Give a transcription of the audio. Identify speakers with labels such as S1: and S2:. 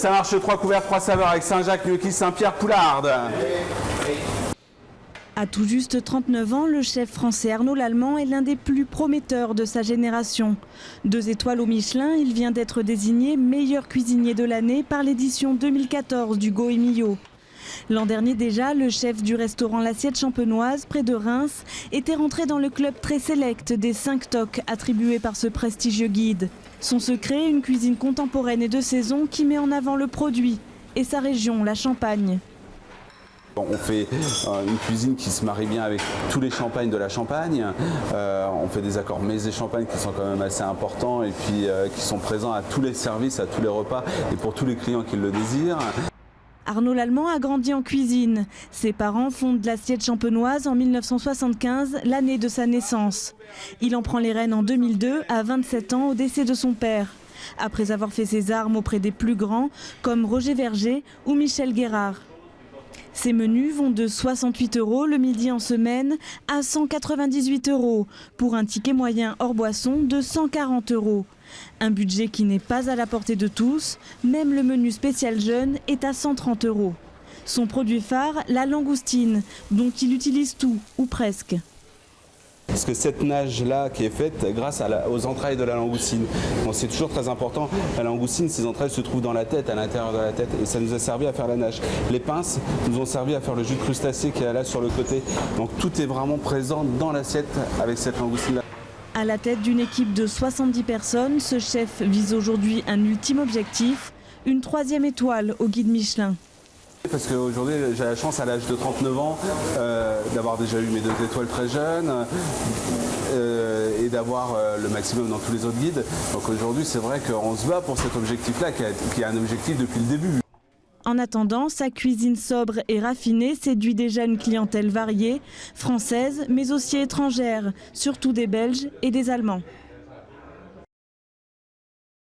S1: Ça marche 3 couverts, 3 saveurs avec Saint-Jacques, gnocchi, Saint-Pierre, poularde.
S2: À tout juste 39 ans, le chef français Arnaud Lallemand est l'un des plus prometteurs de sa génération. 2 étoiles au Michelin, il vient d'être désigné meilleur cuisinier de l'année par l'édition 2014 du Goemio. L'an dernier déjà, le chef du restaurant L'Assiette Champenoise, près de Reims, était rentré dans le club très sélect des 5 tocs attribués par ce prestigieux guide. Son secret, une cuisine contemporaine et de saison qui met en avant le produit et sa région, la Champagne.
S1: On fait une cuisine qui se marie bien avec tous les champagnes de la Champagne. On fait des accords mets et champagne qui sont quand même assez importants et puis qui sont présents à tous les services, à tous les repas et pour tous les clients qui le désirent.
S2: Arnaud Lallemand a grandi en cuisine. Ses parents fondent l'Assiette Champenoise en 1975, l'année de sa naissance. Il en prend les rênes en 2002, à 27 ans, au décès de son père. Après avoir fait ses armes auprès des plus grands, comme Roger Verger ou Michel Guérard. Ces menus vont de 68 € le midi en semaine à 198 € pour un ticket moyen hors boisson de 140 €. Un budget qui n'est pas à la portée de tous, même le menu spécial jeune est à 130 €. Son produit phare, la langoustine, dont il utilise tout ou presque.
S1: Parce que cette nage-là qui est faite grâce aux entrailles de la langoustine. Bon, c'est toujours très important. La langoustine, ses entrailles se trouvent dans la tête, à l'intérieur de la tête. Et ça nous a servi à faire la nage. Les pinces nous ont servi à faire le jus de crustacé qui est là sur le côté. Donc tout est vraiment présent dans l'assiette avec cette langoustine-là.
S2: À la tête d'une équipe de 70 personnes, ce chef vise aujourd'hui un ultime objectif, une 3e étoile au guide Michelin.
S1: Parce qu'aujourd'hui, j'ai la chance à l'âge de 39 ans d'avoir déjà eu mes 2 étoiles très jeunes et d'avoir le maximum dans tous les autres guides. Donc aujourd'hui, c'est vrai qu'on se bat pour cet objectif-là qui est un objectif depuis le début.
S2: En attendant, sa cuisine sobre et raffinée séduit déjà une clientèle variée, française mais aussi étrangère, surtout des Belges et des Allemands.